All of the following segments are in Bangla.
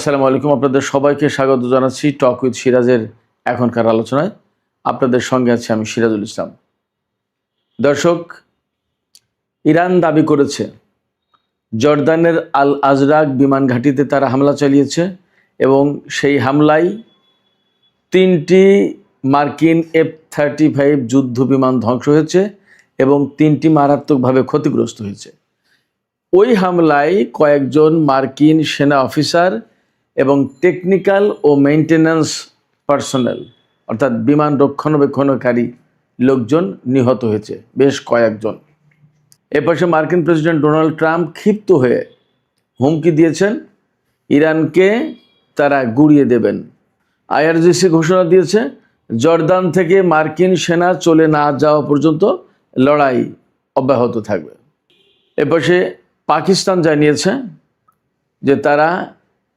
আসসালামু আলাইকুম। আপনাদের সবাইকে স্বাগত জানাচ্ছি টক উইথ সিরাজের এখনকার আলোচনায়। আপনাদের সঙ্গে আছি আমি সিরাজুল ইসলাম। দর্শক, ইরান দাবি করেছে জর্দানের আল আজরাক বিমান ঘাঁটিতে তারা হামলা চালিয়েছে এবং সেই হামলায় 3টি মার্কিন F-35 যুদ্ধ বিমান ধ্বংস হয়েছে এবং 3টি মারাত্মকভাবে ক্ষতিগ্রস্ত হয়েছে। ওই হামলায় কয়েকজন মার্কিন সেনা অফিসার এবং টেকনিক্যাল ও মেইনটেন্যান্স পার্সোনেল অর্থাৎ বিমান রক্ষণাবেক্ষণকারী লোকজন নিহত হয়েছে, বেশ কয়েকজন। এপাশে মার্কিন প্রেসিডেন্ট ডোনাল্ড ট্রাম্প ক্ষিপ্ত হয়ে হুমকি দিয়েছেন ইরানকে তারা গুঁড়িয়ে দেবেন। আইআরজিসি ঘোষণা দিয়েছে জর্দান থেকে মার্কিন সেনা চলে না যাওয়া পর্যন্ত লড়াই অব্যাহত থাকবে। এপাশে পাকিস্তান জানিয়েছে যে তারা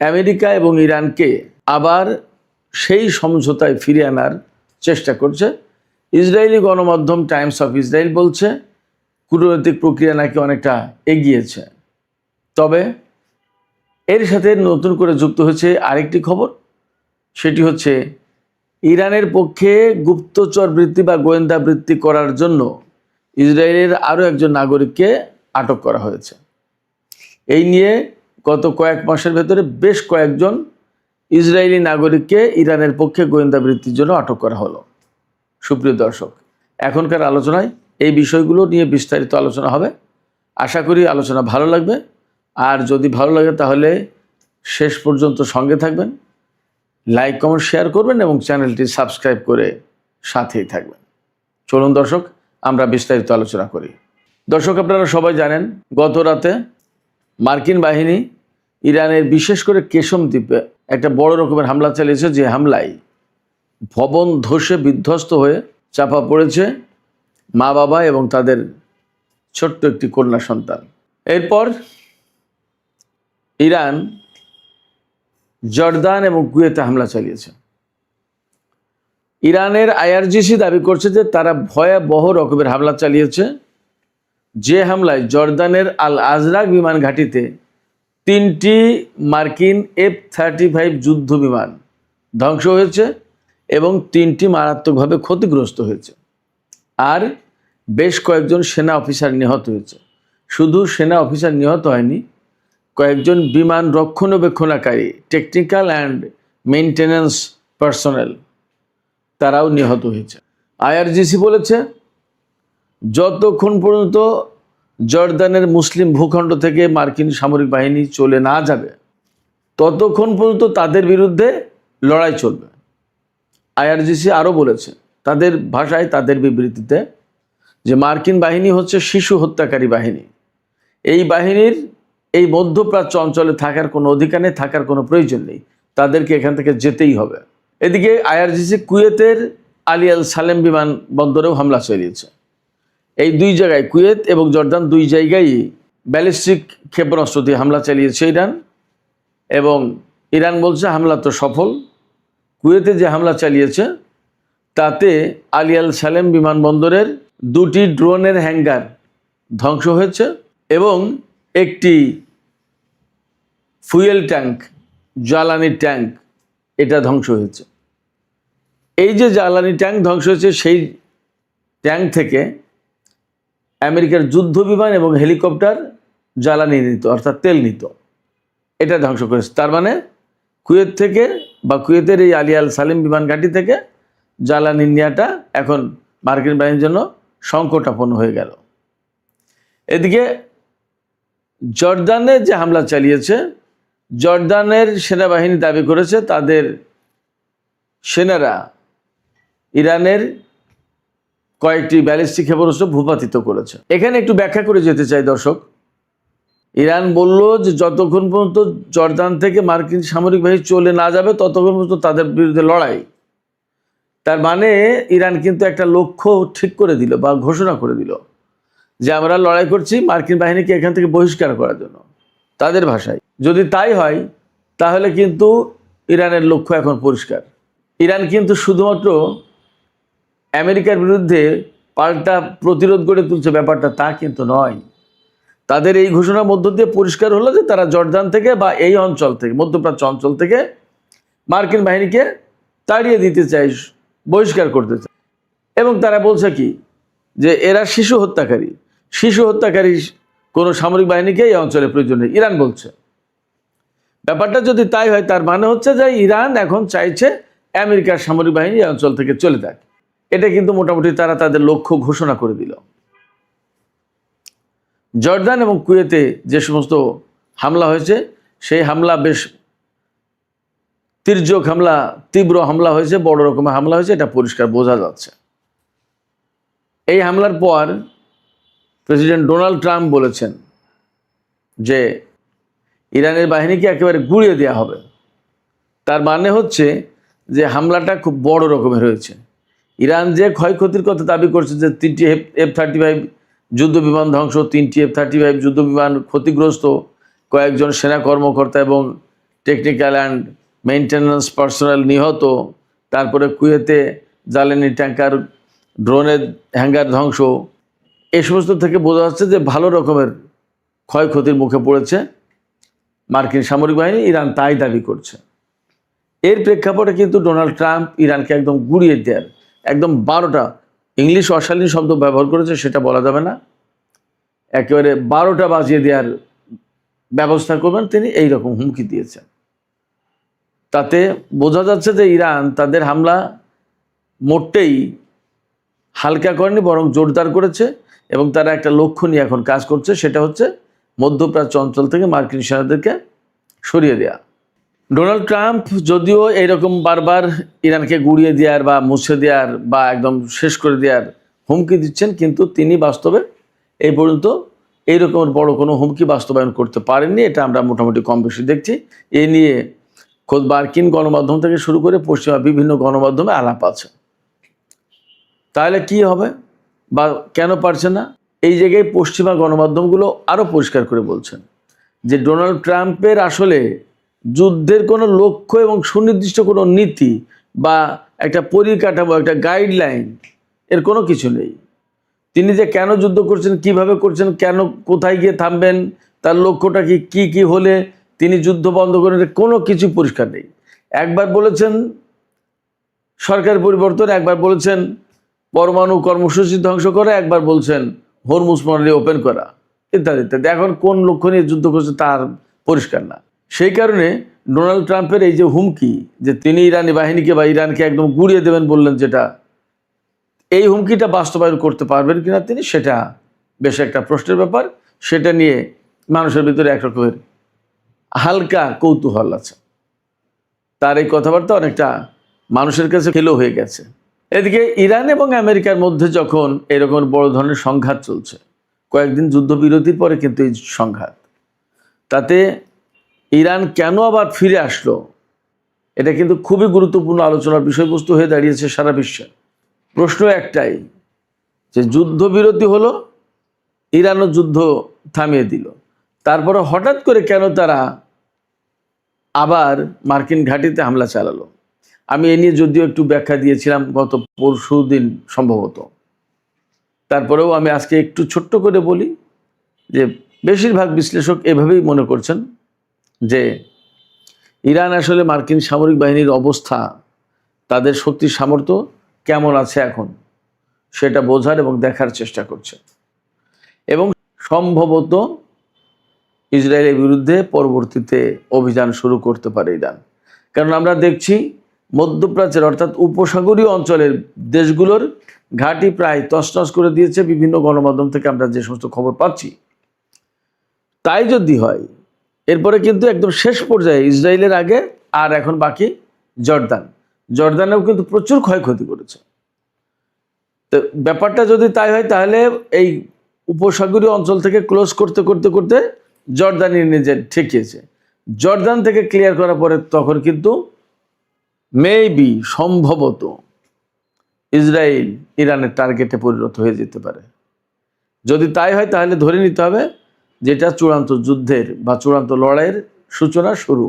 আমেরিকা এবং ইরানকে আবার সেই সমঝোতায় ফিরিয়ে আনার চেষ্টা করছে। ইসরায়েলি গণমাধ্যম টাইমস অফ ইসরায়েল বলছে কূটনৈতিক প্রক্রিয়া নাকি অনেকটা এগিয়েছে। তবে এর সাথে নতুন করে যুক্ত হয়েছে আরেকটি খবর, সেটি হচ্ছে ইরানের পক্ষে গুপ্তচর বৃত্তি বা গোয়েন্দা বৃত্তি করার জন্য ইসরায়েলের আরও একজন নাগরিককে আটক করা হয়েছে। এই নিয়ে গত কয়েক মাসের ভেতরে বেশ কয়েকজন ইসরায়েলি নাগরিককে ইরানের পক্ষে গোয়েন্দা বৃত্তির জন্য আটক করা হলো। সুপ্রিয় দর্শক, এখনকার আলোচনায় এই বিষয়গুলো নিয়ে বিস্তারিত আলোচনা হবে। আশা করি আলোচনা ভালো লাগবে, আর যদি ভালো লাগে তাহলে শেষ পর্যন্ত সঙ্গে থাকবেন, লাইক কমেন্ট শেয়ার করবেন এবং চ্যানেলটি সাবস্ক্রাইব করে সাথেই থাকবেন। চলুন দর্শক, আমরা বিস্তারিত আলোচনা করি। দর্শক, আপনারা সবাই জানেন গত রাতে মার্কিন বাহিনী ইরানের বিশেষ করে কেশম দ্বীপে একটা বড় রকমের হামলা চালিয়েছে, যে হামলায় ভবন ধসে বিধ্বস্ত হয়ে চাপা পড়েছে মা বাবা এবং তাদের ছোট্ট একটি কন্যা সন্তান। এরপর ইরান জর্দান এবং কুয়েতে হামলা চালিয়েছে। ইরানের আইআরজিসি দাবি করছে যে তারা ভয়াবহ রকমের হামলা চালিয়েছে, যে হামলায় জর্দানের আল আজরাক বিমান ঘাঁটিতে 3টি মার্কিন F-35 যুদ্ধ বিমান ধ্বংস হয়েছে এবং 3টি মারাত্মকভাবে ক্ষতিগ্রস্ত হয়েছে, আর বেশ কয়েকজন সেনা অফিসার নিহত হয়েছে। শুধু সেনা অফিসার নিহত হয়নি, কয়েকজন বিমান রক্ষণাবেক্ষণকারী টেকনিক্যাল অ্যান্ড মেইনটেন্যান্স পার্সোনেল তারাও নিহত হয়েছে। আইআরজিসি বলেছে যতক্ষণ পর্যন্ত জর্দানের মুসলিম ভূখণ্ড থেকে মার্কিন সামরিক বাহিনী চলে না যাবে ততক্ষণ পর্যন্ত তাদের বিরুদ্ধে লড়াই চলবে। আইআরজিসি আরও বলেছে তাদের ভাষায়, তাদের বিবৃতিতে, যে মার্কিন বাহিনী হচ্ছে শিশু হত্যাকারী বাহিনী। এই বাহিনীর এই মধ্যপ্রাচ্য অঞ্চলে থাকার কোনো অধিকার নেই, থাকার কোনো প্রয়োজন নেই, তাদেরকে এখান থেকে যেতেই হবে। এদিকে আইআরজিসি কুয়েতের আলী আল সালেম বিমান বন্দরেও হামলা চালিয়েছে। এই দুই জায়গায়, কুয়েত এবং জর্দান, দুই জায়গায় ব্যালিস্টিক ক্ষেপণাস্ত্র দিয়ে হামলা চালিয়েছে ইরান, এবং ইরান বলছে হামলা তো সফল। কুয়েতে যে হামলা চালিয়েছে তাতে আলী আল সালেম বিমানবন্দরের 2টি ড্রোনের হ্যাঙ্গার ধ্বংস হয়েছে এবং একটি ফুয়েল ট্যাঙ্ক, জ্বালানি ট্যাঙ্ক, এটা ধ্বংস হয়েছে। এই যে জ্বালানি ট্যাঙ্ক ধ্বংস হয়েছে, সেই ট্যাঙ্ক থেকে আমেরিকার যুদ্ধ বিমান এবং হেলিকপ্টার জ্বালানি নিত, অর্থাৎ তেল নিত, এটা ধ্বংস করেছে। তার মানে কুয়েত থেকে বা কুয়েতের এই আলী আল সালেম বিমান ঘাঁটি থেকে জ্বালানি নেওয়াটা এখন মার্কিন বাহিনীর জন্য সংকটাপন্ন হয়ে গেল। এদিকে জর্দানে যে হামলা চালিয়েছে, জর্দানের সেনাবাহিনী দাবি করেছে তাদের সেনারা ইরানের কয়েকটি ব্যালিস্টিক ক্ষেপণাস্ত্র ভূপাতিত করেছে। এখানে একটু ব্যাখ্যা করে যেতে চাই দর্শক। ইরান বলল যে যতক্ষণ পর্যন্ত জর্দান থেকে মার্কিন সামরিক বাহিনী চলে না যাবে ততক্ষণ পর্যন্ত তাদের বিরুদ্ধে লড়াই। তার মানে ইরান কিন্তু একটা লক্ষ্য ঠিক করে দিল বা ঘোষণা করে দিল যে আমরা লড়াই করছি মার্কিন বাহিনীকে এখান থেকে বহিষ্কার করার জন্য, তাদের ভাষায়। যদি তাই হয় তাহলে কিন্তু ইরানের লক্ষ্য এখন পরিষ্কার। ইরান কিন্তু শুধুমাত্র আমেরিকার বিরুদ্ধে পাল্টা প্রতিরোধ গড়ে তুলছে ব্যাপারটা তা কিন্তু নয়। তাদের এই ঘোষণার মধ্য দিয়ে পরিষ্কার হলো যে তারা জর্দান থেকে বা এই অঞ্চল থেকে, মধ্যপ্রাচ্য অঞ্চল থেকে মার্কিন বাহিনীকে তাড়িয়ে দিতে চায়, বহিষ্কার করতে চায়। এবং তারা বলছে কি, যে এরা শিশু হত্যাকারী কোনো সামরিক বাহিনীকে এই অঞ্চলে প্রয়োজন নেই, ইরান বলছে। ব্যাপারটা যদি তাই হয়, তার মানে হচ্ছে যে ইরান এখন চাইছে আমেরিকার সামরিক বাহিনী এই অঞ্চল থেকে চলে যাক। এটা কিন্তু মোটামুটি তারা তাদের লক্ষ্য ঘোষণা করে দিল। জর্দান এবং কুয়েতে যে সমস্ত হামলা হয়েছে, সেই হামলা বেশ তীর্যক হামলা, তীব্র হামলা হয়েছে, বড় রকমের হামলা হয়েছে, এটা পরিষ্কার বোঝা যাচ্ছে। এই হামলার পর প্রেসিডেন্ট ডোনাল্ড ট্রাম্প বলেছেন যে ইরানের বাহিনীকে একেবারে গুঁড়িয়ে দেওয়া হবে। তার মানে হচ্ছে যে হামলাটা খুব বড় রকমের হয়েছে। ইরান যে ক্ষয়ক্ষতির কথা দাবি করছে, যে 3টি F-35 যুদ্ধ বিমান ধ্বংস, 3টি F-35 যুদ্ধ বিমান ক্ষতিগ্রস্ত, কয়েকজন সেনা কর্মকর্তা এবং টেকনিক্যাল অ্যান্ড মেইনটেন্যান্স পার্সোনাল নিহত, তারপরে কুয়েতে জ্বালানি ট্যাঙ্কার, ড্রোনের হ্যাঙ্গার ধ্বংস, এই সমস্ত থেকে বোঝা যাচ্ছে যে ভালো রকমের ক্ষয়ক্ষতির মুখে পড়েছে মার্কিন সামরিক বাহিনী। ইরান তাই দাবি করছে। এর প্রেক্ষাপটে কিন্তু ডোনাল্ড ট্রাম্প ইরানকে একদম গুঁড়িয়ে দেওয়ার, একদম 12টা, ইংলিশ অশালীন শব্দ ব্যবহার করেছে, সেটা বলা যাবে না, একেবারে 12টা বাজিয়ে দেওয়ার ব্যবস্থা করবেন তিনি, এই রকম হুমকি দিয়েছেন। তাতে বোঝা যাচ্ছে যে ইরান তাদের হামলা মোটেই হালকা করেনি, বরং জোরদার করেছে এবং তারা একটা লক্ষ্য নিয়ে এখন কাজ করছে, সেটা হচ্ছে মধ্যপ্রাচ্য অঞ্চল থেকে মার্কিন সেনাদেরকে সরিয়ে দেয়া। ডোনাল্ড ট্রাম্প যদিও এইরকম বারবার ইরানকে গুঁড়িয়ে দেওয়ার বা মুছে দেওয়ার বা একদম শেষ করে দেওয়ার হুমকি দিচ্ছেন, কিন্তু তিনি বাস্তবে এই পর্যন্ত এইরকমের বড় কোনো হুমকি বাস্তবায়ন করতে পারেননি। এটা আমরা মোটামুটি কম বেশি দেখছি। এই নিয়ে খোদ মার্কিন গণমাধ্যম থেকে শুরু করে পশ্চিমা বিভিন্ন গণমাধ্যমে আলাপ আছে। তাহলে কি হবে বা কেন পারছে না? এই জায়গায় পশ্চিমা গণমাধ্যমগুলো আরও পরিষ্কার করে বলছেন যে ডোনাল্ড ট্রাম্পের আসলে যুদ্ধের কোনো লক্ষ্য এবং সুনির্দিষ্ট কোনো নীতি বা একটা পরিকাঠামো, একটা গাইডলাইন, এর কোনো কিছু নেই। তিনি যে কেন যুদ্ধ করছেন, কিভাবে করছেন, কেন, কোথায় গিয়ে থামবেন, তার লক্ষ্যটা কি কি হলে তিনি যুদ্ধ বন্ধ করেন, কোনো কিছু পরিষ্কার নেই। একবার বলেছেন সরকার পরিবর্তন, একবার বলেছেন পরমাণু কর্মসূচি ধ্বংস করা, একবার বলছেন হরমুজ প্রণালী ওপেন করা, ইত্যাদি ইত্যাদি। এখন কোন লক্ষ্য নিয়ে যুদ্ধ করছে তার পরিষ্কার না। সেই কারণে ডোনাল্ড ট্রাম্পের এই যে হুমকি, যে তিনি ইরানি বাহিনীকে বা ইরানকে একদম গুঁড়িয়ে দেবেন বললেন, যেটা, এই হুমকিটা বাস্তবায়ন করতে পারবেন কিনা তিনি, সেটা বেশ একটা প্রশ্নের ব্যাপার। সেটা নিয়ে মানুষের ভিতরে এক রকমের হালকা কৌতূহল আছে। তার এই কথাবার্তা অনেকটা মানুষের কাছে খেলো হয়ে গেছে। এদিকে ইরান এবং আমেরিকার মধ্যে যখন এরকম বড় ধরনের সংঘাত চলছে, কয়েকদিন যুদ্ধবিরতির পরে কিন্তু এই সংঘাত, তাতে ইরান কেন আবার ফিরে আসলো, এটা কিন্তু খুবই গুরুত্বপূর্ণ আলোচনার বিষয়বস্তু হয়ে দাঁড়িয়েছে সারা বিশ্বে। প্রশ্ন একটাই, যে যুদ্ধবিরতি হলো, ইরানও যুদ্ধ থামিয়ে দিল, তারপরে হঠাৎ করে কেন তারা আবার মার্কিন ঘাঁটিতে হামলা চালালো? আমি এ নিয়ে যদিও একটু ব্যাখ্যা দিয়েছিলাম গত পরশুদিন সম্ভবত, তারপরেও আমি আজকে একটু ছোট্ট করে বলি যে বেশিরভাগ বিশ্লেষক এভাবেই মনে করছেন যে ইরান আসলে মার্কিন সামরিক বাহিনীর অবস্থা, তাদের শক্তি সামর্থ্য কেমন আছে এখন, সেটা বোঝার এবং দেখার চেষ্টা করছে এবং সম্ভবত ইসরায়েলের বিরুদ্ধে পরবর্তীতে অভিযান শুরু করতে পারে ইরান। কারণ আমরা দেখছি মধ্যপ্রাচ্যের অর্থাৎ উপসাগরীয় অঞ্চলের দেশগুলোর ঘাঁটি প্রায় তছনছ করে দিয়েছে বিভিন্ন গণমাধ্যম থেকে আমরা যে সমস্ত খবর পাচ্ছি। তাই যদি হয়, এরপরে কিন্তু একদম শেষ পর্যায়ে ইসরায়েলের আগে আর এখন বাকি জর্দানেও কিন্তু প্রচুর ক্ষয়ক্ষতি করেছে। তো ব্যাপারটা যদি তাই হয়, তাহলে এই উপসাগরীয় অঞ্চল থেকে ক্লোজ করতে করতে করতে জর্দানি নিজে ঠেকিয়েছে। জর্দান থেকে ক্লিয়ার করার পরে তখন কিন্তু মেবি সম্ভবত ইসরায়েল ইরানের টার্গেটে পরিণত হয়ে যেতে পারে। যদি তাই হয়, তাহলে ধরে নিতে হবে যেটা চূড়ান্ত যুদ্ধের বা চূড়ান্ত লড়াইয়ের সূচনা শুরু।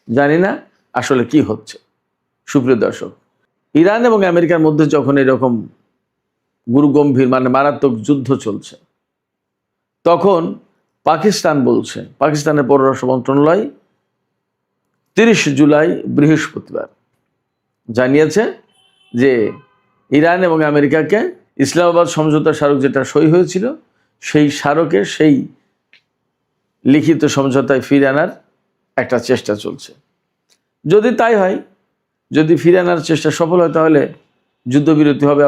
জানি না আসলে কি হচ্ছে। সুপ্রিয় দর্শক, ইরান এবং আমেরিকার মধ্যে যখন এরকম গুরুগম্ভীর মানে মারাত্মক যুদ্ধ চলছে, তখন পাকিস্তান বলছে, পাকিস্তানের পররাষ্ট্র মন্ত্রণালয় 30 জুলাই বৃহস্পতিবার জানিয়েছে যে ইরান এবং আমেরিকাকে ইসলামাবাদ সমঝোতা স্মারক যেটা সই হয়েছিল সেই স্মারকে সেই লিখিত সমঝোতায় ফিরে আনার একটা চেষ্টা চলছে। যদি তাই হয়, যদি ফিরে আনার চেষ্টা সফল হয়, তাহলে যুদ্ধবিরতি হবে,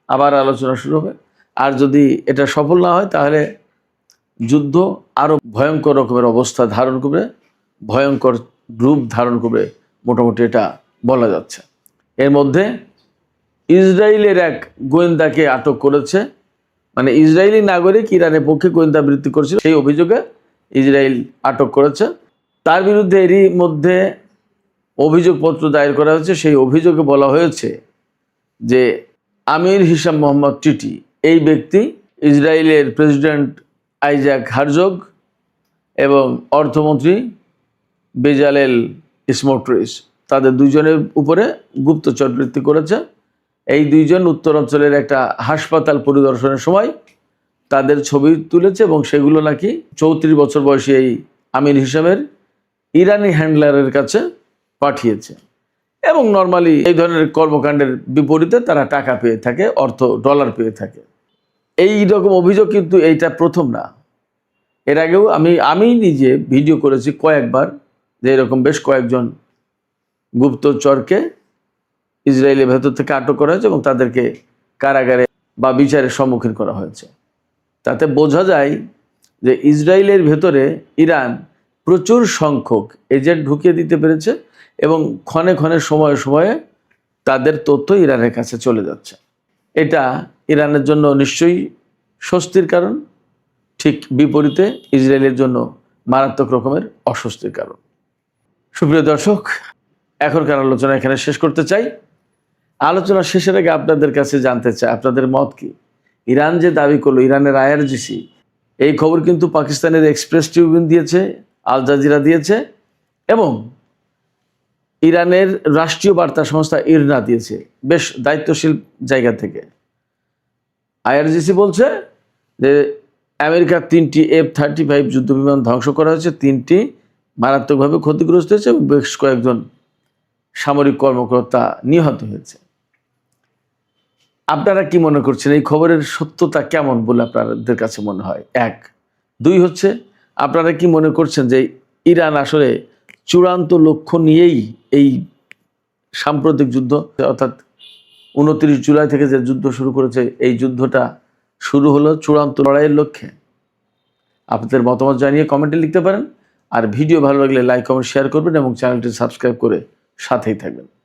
আবার আলোচনা শুরু হবে। আর যদি এটা সফল না হয়, তাহলে যুদ্ধ আরও ভয়ঙ্কর রকমের অবস্থা ধারণ করবে, ভয়ঙ্কর রূপ ধারণ করবে, মোটামুটি এটা বলা যাচ্ছে। এর মধ্যে ইসরায়েলের এক গোয়েন্দাকে আটক করেছে, মানে ইসরায়েলি নাগরিক ইরানের পক্ষে গোয়েন্দা বৃত্তি করেছিল, সেই অভিযোগে ইসরায়েল আটক করেছে। তার বিরুদ্ধে এরই মধ্যে অভিযোগপত্র দায়ের করা হয়েছে। সেই অভিযোগে বলা হয়েছে যে আমির হিশাম মোহাম্মদ টিটি, এই ব্যক্তি ইসরায়েলের প্রেসিডেন্ট আইজাক হারজগ এবং অর্থমন্ত্রী বেজালেল স্মোটরিচ, তাদের দুইজনের উপরে গুপ্তচর বৃত্তি করেছে। এই দুইজন উত্তরাঞ্চলের একটা হাসপাতাল পরিদর্শনের সময় তাদের ছবি তুলেছে এবং সেগুলো নাকি 34 বছর বয়সী এই আমির হিসামের ইরানি হ্যান্ডলারের কাছে পাঠিয়েছে। এবং নর্মালি এই ধরনের কর্মকাণ্ডের বিপরীতে তারা টাকা পেয়ে থাকে, ডলার পেয়ে থাকে। এই রকম অভিযোগ কিন্তু এইটা প্রথম না। এর আগেও আমি নিজে ভিডিও করেছি কয়েকবার যে এরকম বেশ কয়েকজন গুপ্তচরকে ইসরায়েলের ভেতর থেকে আটক করা হয়েছে এবং তাদেরকে কারাগারে বা বিচারের সম্মুখীন করা হয়েছে। তাতে বোঝা যায় যে ইসরায়েলের ভেতরে ইরান প্রচুর সংখ্যক এজেন্ট ঢুকিয়ে দিতে পেরেছে এবং ক্ষণে ক্ষণে সময়ে সময়ে তাদের তথ্য ইরানের কাছে চলে যাচ্ছে। এটা ইরানের জন্য নিশ্চয়ই স্বস্তির কারণ, ঠিক বিপরীতে ইসরায়েলের জন্য মারাত্মক রকমের অস্বস্তির কারণ। সুপ্রিয় দর্শক, এখনকার আলোচনা এখানে শেষ করতে চাই। আলোচনা শেষের আগে আপনাদের কাছে জানতে চাই আপনাদের মত কি। ইরান যে দাবি করলো, ইরানের IRGC, এই খবর কিন্তু পাকিস্তানের এক্সপ্রেস ট্রিবিউন দিয়েছে, আল জাজিরা দিয়েছে এবং ইরানের রাষ্ট্রীয় বার্তা সংস্থা ইরনা দিয়েছে, বেশ দায়িত্বশীল জায়গা থেকে। IRGC বলছে যে আমেরিকার 3টি F-35 যুদ্ধবিমান ধ্বংস করা হয়েছে, 3টি মারাত্মকভাবে ক্ষতিগ্রস্ত হয়েছে এবং বেশ কয়েকজন সামরিক কর্মকর্তা নিহত হয়েছে। আপনারা কি মনে করছেন, এই খবরের সত্যতা কেমন বলে আপনাদের কাছে মনে হয়? 1, 2 হচ্ছে, আপনারা কি মনে করছেন যে ইরান আসলে চূড়ান্ত লক্ষ্য নিয়েই এই সাম্প্রতিক যুদ্ধ, অর্থাৎ 29 জুলাই থেকে যে যুদ্ধ শুরু করেছে, এই যুদ্ধটা শুরু হলো চূড়ান্ত লড়াইয়ের লক্ষ্যে? আপনাদের মতামত জানিয়ে কমেন্টে লিখতে পারেন। আর ভিডিও ভালো লাগলে লাইক, কমেন্ট, শেয়ার করবেন এবং চ্যানেলটি সাবস্ক্রাইব করে সাথেই থাকবেন।